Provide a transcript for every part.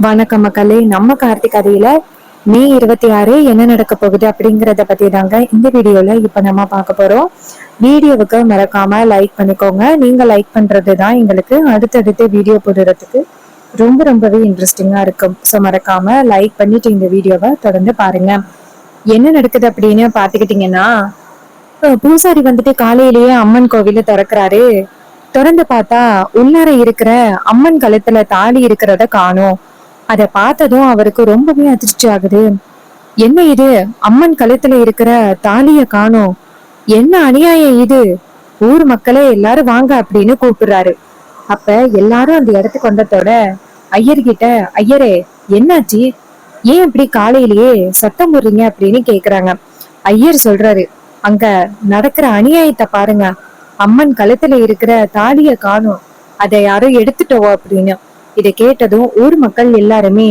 வணக்கம் மக்களே. நம்ம கார்த்திக் கதையில மே 26 என்ன நடக்க போகுது அப்படிங்கறத பத்தி தாங்க இந்த வீடியோல இப்ப நம்ம பார்க்க போறோம். வீடியோவுக்கு மறக்காம லைக் பண்ணிக்கோங்க. நீங்க லைக் பண்றதுதான் எங்களுக்கு அடுத்தடுத்து வீடியோ போடுறதுக்கு ரொம்பவே இன்ட்ரெஸ்டிங்கா இருக்கும். ஸோ மறக்காம லைக் பண்ணிட்டு இந்த வீடியோவை தொடர்ந்து பாருங்க. என்ன நடக்குது அப்படின்னு பாத்துக்கிட்டீங்கன்னா, பூசாரி வந்துட்டு காலையிலேயே அம்மன் கோவில திறக்கிறாரு. திறந்து பார்த்தா உள்ளார இருக்கிற அம்மன் கழுத்துல தாலி இருக்கிறத காணோம். அத பார்த்ததும் அவருக்கு ரொம்பவே அதிர்ச்சி ஆகுது. என்ன இது, அம்மன் கழுத்துல இருக்கிற தாலிய காணோம், என்ன அநியாயம் இது, ஊர் மக்களே எல்லாரும் வாங்க அப்படின்னு கூப்பிடுறாரு. அப்ப எல்லாரும் அந்த இடத்துக்கு வந்ததோட ஐயர்கிட்ட, ஐயரே என்னாச்சு, ஏன் இப்படி காலையிலேயே சத்தம் போடுறீங்க அப்படின்னு கேக்குறாங்க. ஐயர் சொல்றாரு, அங்க நடக்கிற அநியாயத்தை பாருங்க, அம்மன் கழுத்துல இருக்கிற தாலிய காணோம், அதை யாரும் எடுத்துட்டோம் அப்படின்னு. இதை கேட்டதும் ஊர் மக்கள் எல்லாருமே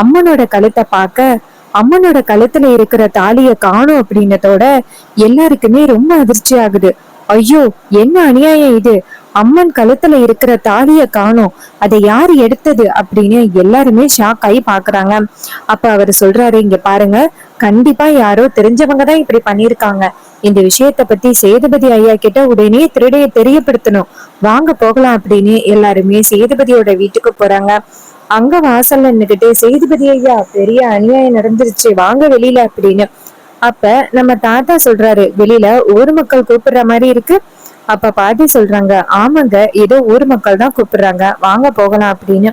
அம்மனோட கழுத்தை பார்க்க, அம்மனோட கழுத்துல இருக்கிற தாலிய காணோம் அப்படின்னதோட எல்லாருக்குமே ரொம்ப அதிர்ச்சி ஆகுது. ஐயோ என்ன அநியாயம் இது, அம்மன் கழுத்துல இருக்கிற தாலிய காணோம், அதை யாரு எடுத்தது அப்படின்னு எல்லாருமே ஷாக் ஆகி பாக்குறாங்க. அப்ப அவரு சொல்றாரு, இங்க பாருங்க, கண்டிப்பா யாரோ தெரிஞ்சவங்க தான் இப்படி பண்ணிருக்காங்க. இந்த விஷயத்த பத்தி சேதுபதி ஐயா கிட்ட உடனே திருடைய தெரியப்படுத்தணும், வாங்க போகலாம் அப்படின்னு எல்லாருமே சேதுபதியோட வீட்டுக்கு போறாங்க. அங்க வாசல்ல நின்னுகிட்டு, சேதுபதி ஐயா பெரிய அநியாயம் நடந்துருச்சு, வாங்க வெளியில அப்படின்னு. அப்ப நம்ம தாத்தா சொல்றாரு, வெளியில ஊர் மக்கள் கூப்பிடுற மாதிரி இருக்கு. அப்ப பாட்டி சொல்றாங்க, ஆமாங்க ஏதோ ஊர் மக்கள் தான் கூப்பிடுறாங்க, வாங்க போகலாம் அப்படின்னு.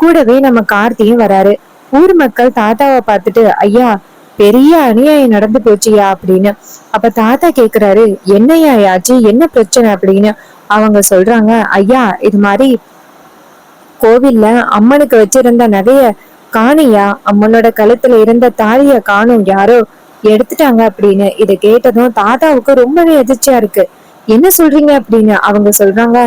கூடவே நம்ம கார்த்தியும் வராரு. ஊர் மக்கள் தாத்தாவை பார்த்துட்டு, ஐயா பெரிய அநியாயம் நடந்து போச்சியா அப்படின்னு. அப்ப தாத்தா கேக்குறாரு, என்னையா ஆச்சு, என்ன பிரச்சனை அப்படின்னு. அவங்க சொல்றாங்க, ஐயா இது மாதிரி கோவில்ல அம்மனுக்கு வச்சிருந்த நகைய காணியா, அம்மனோட கழுத்துல இருந்த தாலிய காணும், யாரோ எடுத்துட்டாங்க அப்படின்னு. இதை கேட்டதும் தாத்தாவுக்கு ரொம்பவே அதிர்ச்சியா இருக்கு. என்ன சொல்றீங்க அப்படின்னு அவங்க சொல்றாங்க,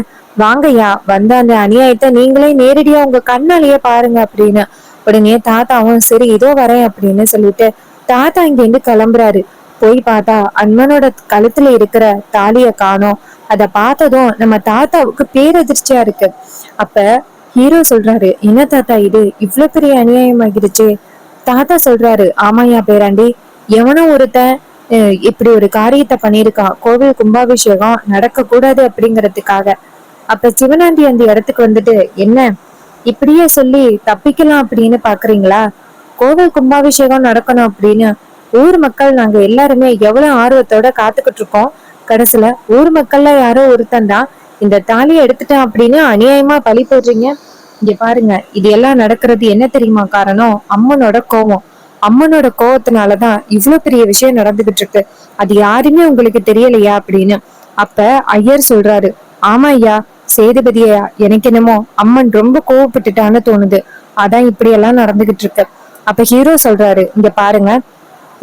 வாங்கய்யா வந்த அந்த அநியாயத்தை நீங்களே நேரடியா உங்க கண்ணாலேயே பாருங்க அப்படின்னு. உடனே தாத்தாவும் சரி இதோ வரேன் அப்படின்னு சொல்லிட்டு தாத்தா இங்க இருந்து கிளம்புறாரு. போய் பார்த்தா அம்மனோட கழுத்துல இருக்கிற தாலிய காணோம். அத பார்த்ததும் நம்ம தாத்தாவுக்கு பேரதிர்ச்சியா இருக்கு. அப்ப ஹீரோ சொல்றாரு, என்ன தாத்தா இது இவ்வளவு பெரிய அநியாயம் ஆகிடுச்சு. தாத்தா சொல்றாரு, ஆமாயா பேராண்டி, எவனோ ஒருத்தன் இப்படி ஒரு காரியத்தை பண்ணிருக்கான், கோவில் கும்பாபிஷேகம் நடக்க கூடாது அப்படிங்கறதுக்காக. அப்ப சிவனாண்டி அந்த இடத்துக்கு வந்துட்டு, என்ன இப்படியே சொல்லி தப்பிக்கலாம் அப்படின்னு பாக்குறீங்களா, கோவில் கும்பாபிஷேகம் நடக்கணும் அப்படின்னு ஊர் மக்கள் நாங்க எல்லாருமே எவ்வளவு ஆர்வத்தோட காத்துக்கிட்டு இருக்கோம். கடைசியில ஊர் மக்கள்ல யாரோ ஒருத்தன் தான் இந்த தாலியை எடுத்துட்டான் அப்படின்னு அநியாயமா பழி போடுறீங்க. இங்க பாருங்க, இது எல்லாம் நடக்கிறது என்ன தெரியுமா காரணம், அம்மனோட கோவம். அம்மனோட கோவத்தினாலதான் இவ்வளவு பெரிய விஷயம் நடந்துகிட்டு இருக்கு, அது யாருமே உங்களுக்கு தெரியலையா அப்படின்னு. அப்ப ஐயர் சொல்றாரு, ஆமா ஐயா, சேதுபதி ஐயா, எனக்கு என்னமோ அம்மன் ரொம்ப கோவப்பட்டுட்டான்னு தோணுது, அதான் இப்படி எல்லாம் நடந்துகிட்டு இருக்கு. அப்ப ஹீரோ சொல்றாரு, இங்க பாருங்க,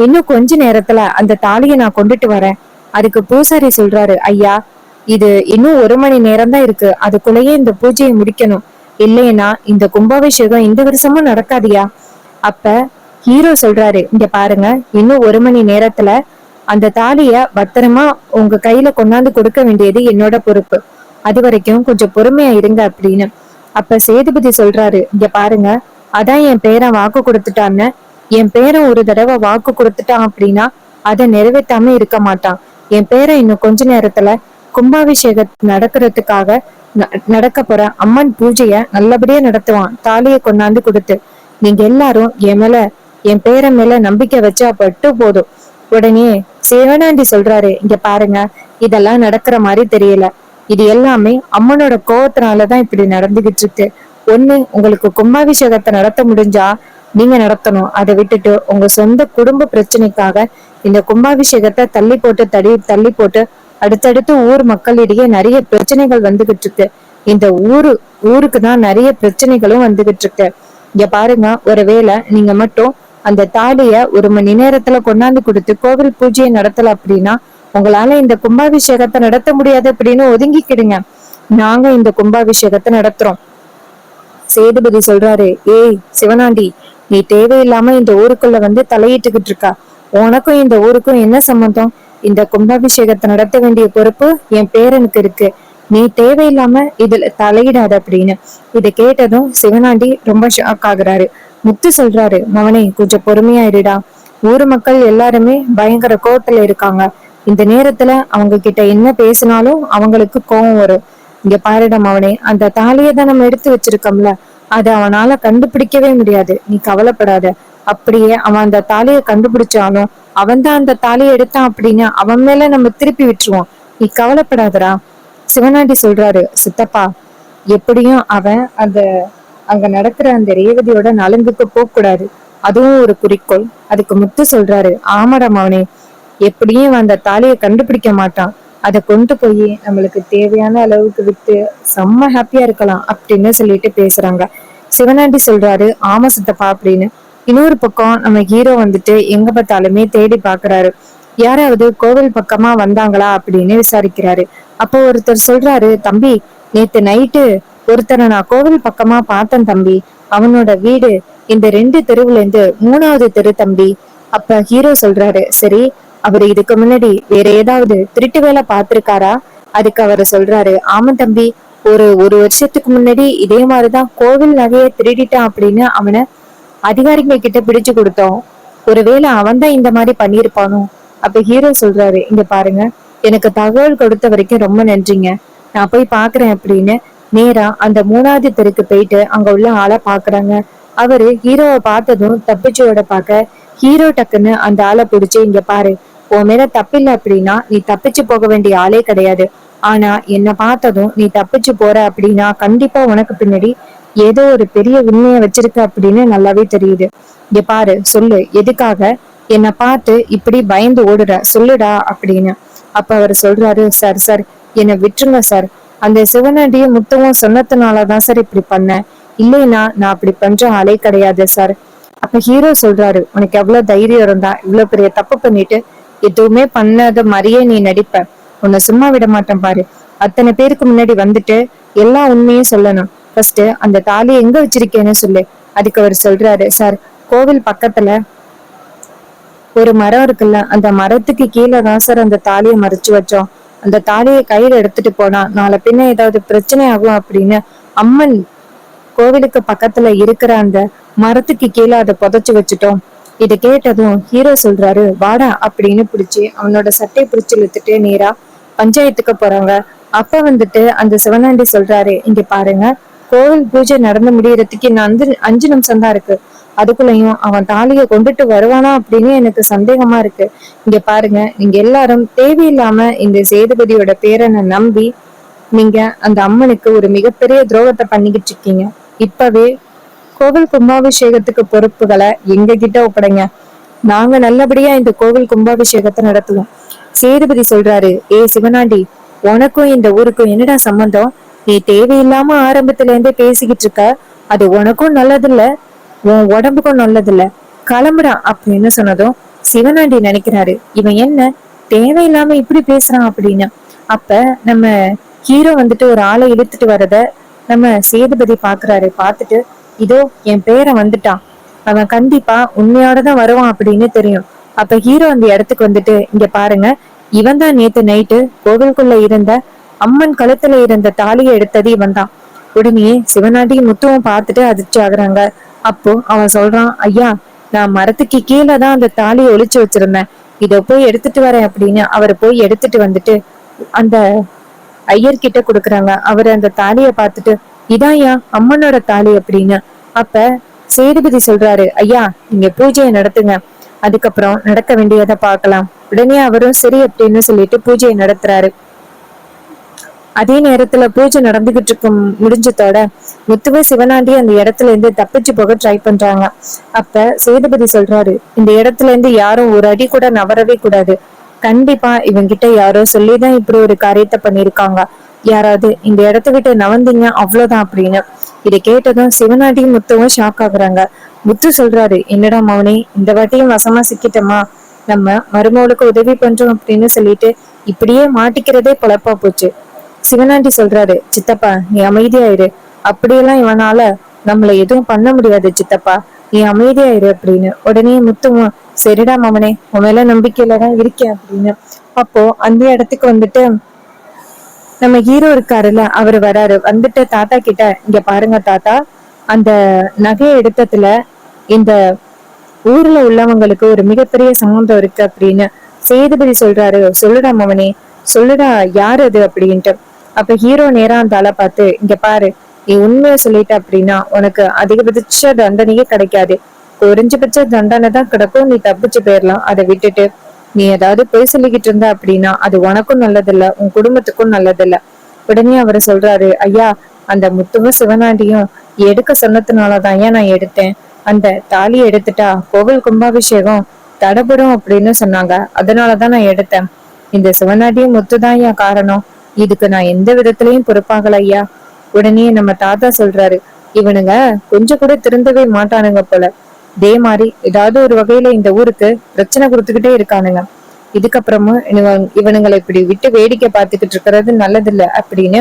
இன்னும் கொஞ்ச நேரத்துல அந்த தாலியை நான் கொண்டுட்டு வரேன். அதுக்கு பூசாரி சொல்றாரு, ஐயா இது இன்னும் 1 மணி நேரம் தான் இருக்கு, அதுக்குள்ளேயே இந்த பூஜையை முடிக்கணும், இல்லைன்னா இந்த கும்பாபிஷேகம் இந்த வருஷமும் நடக்காதியா. அப்ப ஹீரோ சொல்றாரு, இங்க பாருங்க, இன்னும் 1 மணி நேரத்துல அந்த தாலிய பத்திரமா உங்க கையில கொண்டாந்து கொடுக்க வேண்டியது என்னோட பொறுப்பு, அது வரைக்கும் கொஞ்சம் பொறுமையா இருங்க அப்படின்னு. அப்ப சேதுபதி சொல்றாரு, இங்க பாருங்க, அதான் என் பேரன் வாக்கு கொடுத்துட்டான்னு, என் பேரன் ஒரு தடவை வாக்கு கொடுத்துட்டான் அப்படின்னா அதை நிறைவேற்றாம இருக்க மாட்டான். என் பேரன் இன்னும் கொஞ்ச நேரத்துல கும்பாபிஷேக நடக்கிறதுக்காக நடக்க போற அம்மன் பூஜைய நல்லபடியா நடத்துவான், தாலியை கொண்டாந்து கொடுத்து. நீங்க எல்லாரும் என் பேரன் மேல நம்பிக்கை வச்சா பட்டு போதும். உடனே சிவனாண்டி சொல்றாரு, இங்க பாருங்க, இதெல்லாம் நடக்கிற மாதிரி தெரியல, இது எல்லாமே அம்மனோட கோவத்தினாலதான் இப்படி நடந்துகிட்டு இருக்கு. ஒண்ணு உங்களுக்கு கும்பாபிஷேகத்தை நடத்த முடிஞ்சா நீங்க நடத்தணும், அதை விட்டுட்டு உங்க சொந்த குடும்ப பிரச்சனைக்காக இந்த கும்பாபிஷேகத்தை தள்ளி போட்டு அடுத்தடுத்து ஊர் மக்களிடையே நிறைய பிரச்சனைகள் வந்துகிட்டு இருக்கு. இந்த ஊருக்கு தான் நிறைய பிரச்சனைகளும் வந்துகிட்டு இருக்கு. இங்க பாருங்க, ஒருவேளை நீங்க மட்டும் அந்த தாலிய 1 மணி நேரத்துல கொண்டாந்து கொடுத்து கோவில் பூஜையை நடத்தல அப்படின்னா உங்களால இந்த கும்பாபிஷேகத்தை நடத்த முடியாது அப்படின்னு ஒதுங்கிக்கிடுங்க, நாங்க இந்த கும்பாபிஷேகத்தை நடத்துறோம். சேதுபதி சொல்றாரு, ஏய் சிவனாண்டி, நீ தேவையில்லாம இந்த ஊருக்குள்ள வந்து தலையிட்டுக்கிட்டு இருக்கா, உனக்கும் இந்த ஊருக்கும் என்ன சம்பந்தம், இந்த கும்பாபிஷேகத்தை நடத்த வேண்டிய பொறுப்பு என் பேரனுக்கு இருக்கு, நீ தேவையில்லாம இதுல தலையிடாத அப்படின்னு. இதை கேட்டதும் சிவனாண்டி ரொம்ப ஷாக் ஆகுறாரு. முத்து சொல்றாரு, மவனே கொஞ்சம் பொறுமையா இருடா. ஊர் மக்கள் எல்லாருமே பயங்கர கோவத்துல இருக்காங்க. இந்த நேரத்துல அவங்க கிட்ட என்ன பேசினாலும் அவங்களுக்கு கோவம் வரும். இங்க பாருடா மவனே, அந்த தாலியை தான் நம்ம எடுத்து வச்சிருக்கோம்ல, அதை அவனால கண்டுபிடிக்கவே முடியாது. நீ கவலைப்படாத. அப்படியே அவன் அந்த தாலியை கண்டுபிடிச்சாலும் அவன் தான் அந்த தாலியை எடுத்தான் அப்படின்னு அவன் மேல நம்ம திருப்பி விட்டுருவோம். நீ கவலைப்படாதடா. சிவனாண்டி சொல்றாரு, சித்தப்பா எப்படியும் அவன் அந்த அங்க நடக்கிற அந்த ரேவதியோட நலங்குக்கு போக கூடாது, அதுவும் ஒரு குறிக்கோள். அதுக்கு முத்து சொல்றாரு, ஆமாடா மவனே, எப்படியும் அந்த தாலியை கண்டுபிடிக்க மாட்டான். அதை கொண்டு போய் நம்மளுக்கு தேவையான அளவுக்கு வித்து செம்ம ஹாப்பியா இருக்கலாம் அப்படின்னு சொல்லிட்டு பேசுறாங்க. சிவனாண்டி சொல்றாரு, ஆமா சித்தப்பா அப்படின்னு. இன்னொரு பக்கம் நம்ம ஹீரோ வந்துட்டு எங்க பார்த்தாலுமே தேடி பாக்குறாரு. யாராவது கோவில் பக்கமா வந்தாங்களா அப்படின்னு விசாரிக்கிறாரு. அப்போ ஒருத்தர் சொல்றாரு, தம்பி நேத்து நைட்டு ஒருத்தரை நான் கோவில் பக்கமா பார்த்தேன் தம்பி. அவனோட வீடு இந்த 2 தெருவுல இருந்து 3வது தெரு தம்பி. அப்ப ஹீரோ சொல்றாரு, சரி அவரு இதுக்கு முன்னாடி வேற ஏதாவது திருட்டு வேலை பார்த்திருக்காரா? அதுக்கு அவரு சொல்றாரு, ஆமா தம்பி, ஒரு வருஷத்துக்கு முன்னாடி இதே மாதிரிதான் கோவில் நகையை திருடிட்டான் அப்படின்னு அவனை அதிகாரிங்க கிட்ட பிடிச்சு கொடுத்தோம். ஒருவேளை அவன் தான் இந்த மாதிரி பண்ணிருப்பானோ. அப்ப ஹீரோ சொல்றாரு, இங்க பாருங்க, எனக்கு தகவல் கொடுத்த வரைக்கும் ரொம்ப நன்றிங்க, நான் போய் பாக்குறேன் அப்படின்னு நேரா அந்த 3வது தெருக்கு போயிட்டு அங்க உள்ள ஆளை பாக்குறாங்க. அவரு ஹீரோவை பார்த்ததும் தப்பிச்சோட பாக்க ஹீரோ டக்குன்னு அந்த ஆளை பிடிச்சு, இங்க பாரு, உன் மேல தப்பில்லை அப்படின்னா நீ தப்பிச்சு போக வேண்டிய ஆளே கிடையாது. ஆனா என்ன பார்த்ததும் நீ தப்பிச்சு போற அப்படின்னா கண்டிப்பா உனக்கு பின்னாடி ஏதோ ஒரு பெரிய உண்மையை வச்சிருக்க அப்படின்னு நல்லாவே தெரியுது. இங்க பாரு, சொல்லு, எதுக்காக என்னை பார்த்து இப்படி பயந்து ஓடுற, சொல்லுடா அப்படின்னு. அப்ப அவர் சொல்றாரு, சார் சார் என்னை விட்டுருங்க சார். அந்த சிவனாண்டியும் முத்தமும் சொன்னதுனாலதான் சார் இப்படி பண்ணேன். இல்லைன்னா நான் அப்படி பண்ற ஆளே கிடையாது சார். அப்ப ஹீரோ சொல்றாரு, உனக்கு எவ்வளவு தைரியம் இருந்தா இவ்வளவு பெரிய தப்பு பண்ணிட்டு எதுவுமே பண்ணாத மாதிரியே நீ நடிப்ப? உன்னை சும்மா விட மாட்டேன் பாரு. அத்தனை பேருக்கு முன்னாடி வந்துட்டு எல்லா உண்மையும் சொல்லணும். ஃபர்ஸ்ட் அந்த தாலியை எங்க வச்சிருக்கேன்னு சொல்லு. அதுக்கு அவர் சொல்றாரு, சார் கோவில் பக்கத்துல ஒரு மரம் இருக்குல்ல, அந்த மரத்துக்கு கீழே தான் சார் அந்த தாலியை மறைச்சு வச்சோம். அந்த தாலியை கையில எடுத்துட்டு போனா நாளை பின்ன ஏதாவது பிரச்சனை ஆகும் அப்படின்னு அம்மன் கோவிலுக்கு பக்கத்துல இருக்கிற அந்த மரத்துக்கு கீழே அதை புதைச்சு வச்சுட்டோம். இதை கேட்டதும் ஹீரோ சொல்றாரு, வாடா அப்படின்னு பிடிச்சி அவனோட சட்டையை பிடிச்சு இழுத்துட்டு நேரா பஞ்சாயத்துக்கு போறாங்க. அப்ப வந்துட்டு அந்த சிவனாண்டி சொல்றாரு, இங்க பாருங்க, கோவில் பூஜை நடந்து முடியறதுக்கு இன்னும் 5 நிமிஷம் தான் இருக்கு. அதுக்குள்ளயும் அவன் தாலியை கொண்டுட்டு வருவானா அப்படின்னு எனக்கு சந்தேகமா இருக்கு. இங்க பாருங்க, நீங்க எல்லாரும் தேவையில்லாம இந்த சேதுபதியோட பேரனை நம்பி நீங்க அந்த அம்மனுக்கு ஒரு மிகப்பெரிய துரோகத்தை பண்ணிக்கிட்டு இருக்கீங்க. இப்பவே கோவில் கும்பாபிஷேகத்துக்கு பொறுப்புகளை எங்க கிட்ட ஒப்படைங்க. நாங்க நல்லபடியா இந்த கோவில் கும்பாபிஷேகத்தை நடத்துவோம். சேதுபதி சொல்றாரு, ஏ சிவனாண்டி, உனக்கும் இந்த ஊருக்கும் என்னடா சம்பந்தம்? நீ தேவையில்லாம ஆரம்பத்துல இருந்தே பேசிக்கிட்டு இருக்க. அது உனக்கும் நல்லது இல்ல, உன் உடம்புக்கும் நல்லது இல்ல, கிளம்புறா அப்படின்னு சொன்னதும் சிவனாண்டி நினைக்கிறாரு, இவன் என்ன தேவையில்லாம இப்படி பேசுறான் அப்படின்னு. அப்ப நம்ம ஹீரோ வந்துட்டு ஒரு ஆளை இழுத்துட்டு வரத நம்ம சேதுபதி பாக்குறாரு. பார்த்துட்டு, இதோ என் பேரை வந்துட்டான், அவன் கண்டிப்பா உண்மையோடதான் வருவான் அப்படின்னு தெரியும். அப்ப ஹீரோ அந்த இடத்துக்கு வந்துட்டு, இங்க பாருங்க, இவன் தான் நேத்து நைட்டு கோவிலுக்குள்ள இருந்த அம்மன் கழுத்துல இருந்த தாலியை எடுத்தது இவன் தான். உடனே சிவனாண்டியும் முத்துவும் பார்த்துட்டு அதிர்ச்சி ஆகுறாங்க. அப்போ அவன் சொல்றான், ஐயா, நான் மரத்துக்கு கீழே தான் அந்த தாலியை ஒளிச்சு வச்சிருந்தேன், இத போய் எடுத்துட்டு வரேன் அப்படின்னு அவர் போய் எடுத்துட்டு வந்துட்டு அந்த ஐயர்கிட்ட கொடுக்குறாங்க. அவரு அந்த தாலியை பார்த்துட்டு, இதாயா அம்மனோட தாலி அப்படின்னு. அப்ப சேதுபதி சொல்றாரு, ஐயா நீங்க பூஜையை நடத்துங்க, அதுக்கப்புறம் நடக்க வேண்டியதை பார்க்கலாம். உடனே அவரும் சரி அப்படின்னு சொல்லிட்டு பூஜையை நடத்துறாரு. அதே நேரத்துல பூஜை நடந்துகிட்டு இருக்கும் முடிஞ்சதோட முத்துவ சிவனாண்டி அந்த இடத்துல இருந்து தப்பிச்சு போக ட்ரை பண்றாங்க. அப்ப சேதுபதி சொல்றாரு, இந்த இடத்துல இருந்து யாரும் ஒரு அடி கூட நவரவே கூடாது. கண்டிப்பா இவங்கிட்ட யாரோ சொல்லிதான் இப்படி ஒரு காரியத்தை பண்ணிருக்காங்க. யாராவது இந்த இடத்த விட்டு நவந்தீங்க அவ்வளவுதான் அப்படின்னு. இதை கேட்டதும் சிவனாண்டியும் முத்துவும் ஷாக் ஆகுறாங்க. முத்து சொல்றாரு, என்னடா மௌனி, இந்த வாட்டியும் வசமா சிக்கிட்டோமா? நம்ம மருமகளுக்கு உதவி பண்றோம் அப்படின்னு சொல்லிட்டு இப்படியே மாட்டிக்கிறதே பொழப்பா போச்சு. சிவனாண்டி சொல்றாரு, சித்தப்பா நீ அமைதியாயிரு, அப்படியெல்லாம் இவனால நம்மள எதுவும் பண்ண முடியாது சித்தப்பா, நீ அமைதியாயிரு அப்படின்னு. உடனே முத்துவும், சரிடா மவனே, உன் மேல நம்பிக்கையில தான் இருக்கேன் அப்படின்னு. அப்போ அந்த இடத்துக்கு வந்துட்டு நம்ம ஹீரோ இருக்காருல்ல, அவரு வராரு. வந்துட்டு தாத்தா கிட்ட, இங்க பாருங்க தாத்தா, அந்த நகையை எடுத்ததுல இந்த ஊர்ல உள்ளவங்களுக்கு ஒரு மிகப்பெரிய சம்மந்தம் இருக்கு அப்படின்னு சேதுபதி சொல்றாரு. சொல்லுடா மவனே, சொல்லுடா யாரு அது அப்படின்ட்டு. அப்ப ஹீரோ நேரா அந்த ஆளை பார்த்து, இங்க பாரு, நீ உண்மையை சொல்லிட்ட அப்படின்னா உனக்கு அதிகபட்ச தண்டனையே கிடைக்காது, குறைஞ்சபட்ச தண்டனை தான் கிடக்கும், நீ தப்பிச்சு போயிடலாம். அதை விட்டுட்டு நீ ஏதாவது பொய் சொல்லிக்கிட்டு இருந்த அப்படின்னா அது உனக்கும் நல்லதில்ல, உன் குடும்பத்துக்கும் நல்லதில்ல. உடனே அவரு சொல்றாரு, ஐயா, அந்த முத்துவும் சிவனாண்டியும் எடுக்க சொன்னதுனாலதான் ஏன் நான் எடுத்தேன். அந்த தாலி எடுத்துட்டா கோவில் கும்பாபிஷேகம் தடைபடும் அப்படின்னு சொன்னாங்க, அதனாலதான் நான் எடுத்தேன். இந்த சிவனாண்டியும் முத்துதான் ஐயா காரணம், இதுக்கு நான் எந்த விதத்திலயும் பொறுப்பாகல ஐயா. உடனே நம்ம தாத்தா சொல்றாரு, இவனுங்க கொஞ்சம் கூட திருந்தவே மாட்டானுங்க போல, இதே மாதிரி ஏதாவது ஒரு வகையில இந்த ஊருக்கு பிரச்சனை கொடுத்துக்கிட்டே இருக்கானுங்க, இதுக்கப்புறமும் இவனுங்களை இப்படி விட்டு வேடிக்கை பார்த்துக்கிட்டு இருக்கிறது நல்லதில்ல அப்படின்னு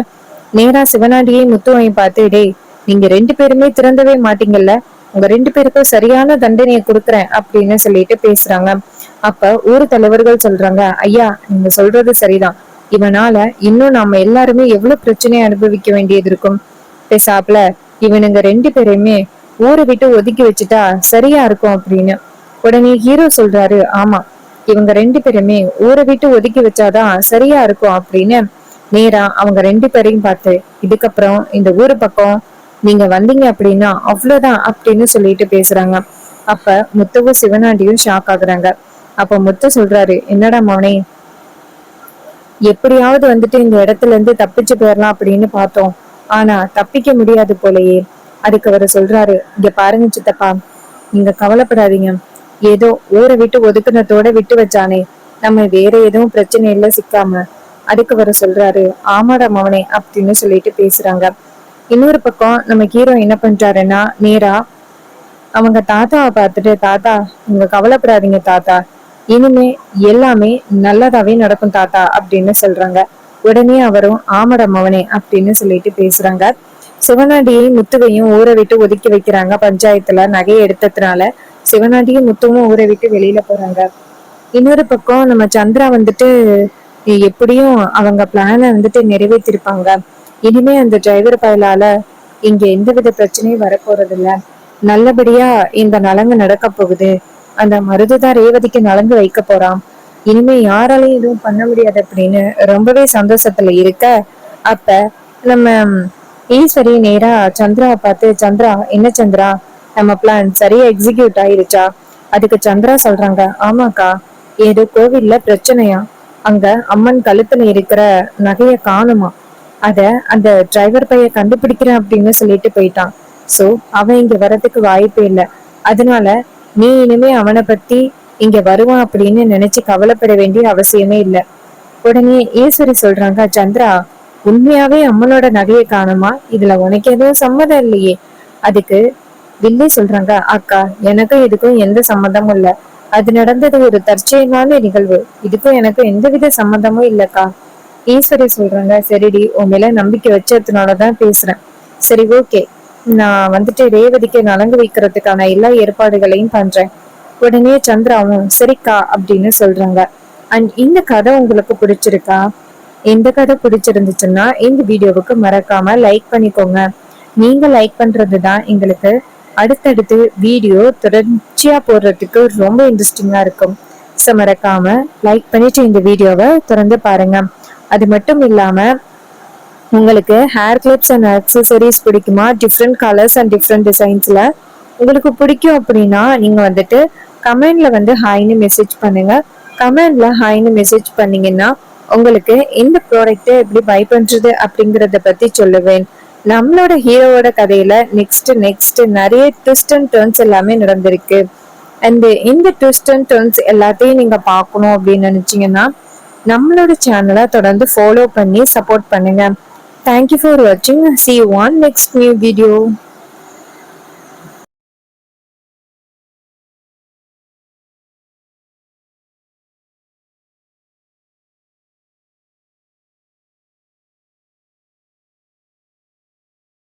நேரா சிவனாண்டியை முத்துவையும் பார்த்து, டேய், நீங்க 2 பேருமே திறந்தவே மாட்டீங்கல்ல, உங்க 2 பேருக்கும் சரியான தண்டனையை கொடுக்குறேன் அப்படின்னு சொல்லிட்டு பேசுறாங்க. அப்ப ஊர் தலைவர்கள் சொல்றாங்க, ஐயா, நீங்க சொல்றது சரிதான், இவனால இன்னும் நாம எல்லாருமே எவ்வளவு பிரச்சனையை அனுபவிக்க வேண்டியது இருக்கும், பேசாப்ல இவனுங்க 2 பேரையுமே ஊரை விட்டு ஒதுக்கி வச்சுட்டா சரியா இருக்கும் அப்படின்னு. உடனே ஹீரோ சொல்றாரு, ஆமா, இவங்க 2 பேருமே ஊரை விட்டு ஒதுக்கி வச்சாதான் சரியா இருக்கும் அப்படின்னு நேரா அவங்க 2 பேரையும் பார்த்து, இதுக்கப்புறம் இந்த ஊரு பக்கம் நீங்க வந்தீங்க அப்படின்னா அவ்வளவுதான் அப்படின்னு சொல்லிட்டு பேசுறாங்க. அப்ப முத்துவும் சிவனாண்டியும் ஷாக் ஆகுறாங்க. அப்ப முத்து சொல்றாரு, என்னடா மவனே, எப்படியாவது வந்துட்டு இந்த இடத்துல இருந்து தப்பிச்சு போயிடலாம் அப்படின்னு பார்த்தோம், ஆனா தப்பிக்க முடியாது போலயே. அதுக்கு அவரு சொல்றாரு, இங்க பாருங்க சித்தப்பா, நீங்க கவலைப்படாதீங்க, ஏதோ ஊரை விட்டு ஒதுக்குனதோட விட்டு வச்சானே, நம்ம வேற எதுவும் பிரச்சனையில சிக்காம. அதுக்கு அவரு சொல்றாரு, ஆமாடா மவனே அப்படின்னு சொல்லிட்டு பேசுறாங்க. இன்னொரு பக்கம் நம்ம ஹீரோ என்ன பண்றாருன்னா, நேரா அவங்க தாத்தாவை பார்த்துட்டு, தாத்தா, நீங்க கவலைப்படாதீங்க தாத்தா, இனிமே எல்லாமே நல்லதாவே நடக்கும் தாத்தா அப்படின்னு சொல்றாங்க. உடனே அவரும் ஆமட மவனே அப்படின்னு சொல்லிட்டு பேசுறாங்க. சிவனாண்டியையும் முத்துவையும் ஊரை விட்டு ஒதுக்கி வைக்கிறாங்க. பஞ்சாயத்துல நகையை எடுத்ததுனால சிவனாண்டியும் முத்துவும் ஊரை விட்டு வெளியில போறாங்க. இன்னொரு பக்கம் நம்ம சந்திரா வந்துட்டு எப்படியும் அவங்க பிளான வந்துட்டு நிறைவேற்றிருப்பாங்க. இனிமே அந்த டிரைவர் பயலால இங்க எந்தவித பிரச்சனையும் வரப்போறது இல்ல, நல்லபடியா இந்த நலங்கு நடக்க போகுது, அந்த மருதுதான் ரேவதிக்கு நலங்கு வைக்க போறான், இனிமே யாராலையும் எதுவும் பண்ண முடியாது அப்படின்னு ரொம்பவே சந்தோஷத்துல இருக்க. அப்ப நம்ம ஈஸ்வரி நேரா சந்திராவை பார்த்து, சந்திரா, என்ன சந்திரா, நம்ம பிளான் சரியா எக்ஸிக்யூட் ஆயிருச்சா? அதுக்கு சந்திரா சொல்றாங்க, ஆமாக்கா, ஏதோ கோவில்ல பிரச்சனையா, அங்க அம்மன் கழுத்துல இருக்கிற நகைய காணுமா, அத அந்த டிரைவர் பைய கண்டுபிடிக்கிறேன் அப்படின்னு சொல்லிட்டு போயிட்டான். சோ அவன் இங்க வர்றதுக்கு வாய்ப்பே இல்லை, அதனால நீ இனிமே அவனை பத்தி இங்க வருவான் அப்படின்னு நினைச்சு கவலைப்பட வேண்டிய அவசியமே இல்லை. உடனே ஈஸ்வரி சொல்றாங்க, சந்திரா, உண்மையாவே அம்மனோட நகையை காணுமா, இதுல உனக்கு எதுவும் சம்மதம் இல்லையே? அதுக்கு வில்லி சொல்றாங்க, அக்கா, எனக்கும் இதுக்கும் எந்த சம்மந்தமும் இல்ல, அது நடந்தது ஒரு தற்செயலான நிகழ்வு, இதுக்கும் எனக்கும் எந்தவித சம்மந்தமும் இல்லக்கா. ஈஸ்வரி சொல்றாங்க, சரிடி, உன் மேல நம்பிக்கை வச்சதுனாலதான் பேசுறேன், சரி ஓகே, நான் வந்துட்டு ரேவதிக்கு நலங்கு வைக்கிறதுக்கான எல்லா ஏற்பாடுகளையும் பண்றேன். உடனே சந்திராவும் சரிக்கா அப்படின்னு சொல்றாங்க. அண்ட் இந்த கதை உங்களுக்கு பிடிச்சிருக்கா? இந்த கதை பிடிச்சிருந்துச்சுன்னா இந்த வீடியோவுக்கு மறக்காம லைக் பண்ணிக்கோங்க. நீங்க லைக் பண்றதுதான் எங்களுக்கு அடுத்தடுத்து வீடியோ தொடர்ச்சியா போடுறதுக்கு ரொம்ப இன்ட்ரெஸ்டிங்கா இருக்கும். ஸோ மறக்காம லைக் பண்ணிட்டு இந்த வீடியோவை தொடர்ந்து பாருங்க. அது மட்டும் இல்லாம உங்களுக்கு ஹேர் கிளிப்ஸ் அண்ட் அக்சசரிஸ் பிடிக்குமா, டிஃப்ரெண்ட் கலர்ஸ் அண்ட் டிஃப்ரெண்ட் டிசைன்ஸ்ல உங்களுக்கு பிடிக்கும் அப்படின்னா நீங்க வந்துட்டு கமெண்ட்ல வந்து ஹாய்னு மெசேஜ் பண்ணுங்க. கமெண்ட்ல ஹாய்னு மெசேஜ் பண்ணீங்கன்னா உங்களுக்கு இந்த ப்ராடக்ட் எப்படி பை பண்றது அப்படிங்கறத பத்தி சொல்லுவேன். நம்மளோட ஹீரோவோட கதையில நெக்ஸ்ட் நிறைய ட்விஸ்ட் அண்ட் டர்ன்ஸ் எல்லாமே நடந்திருக்கு. அண்ட் இந்த ட்விஸ்ட் அண்ட் டர்ன்ஸ் எல்லாத்தையும் நீங்க பார்க்கணும் அப்படின்னு நினைச்சீங்கன்னா நம்மளோட சேனலை தொடர்ந்து ஃபாலோ பண்ணி சப்போர்ட் பண்ணுங்க. தேங்க்யூ ஃபார் வாட்சிங். See you on next new video.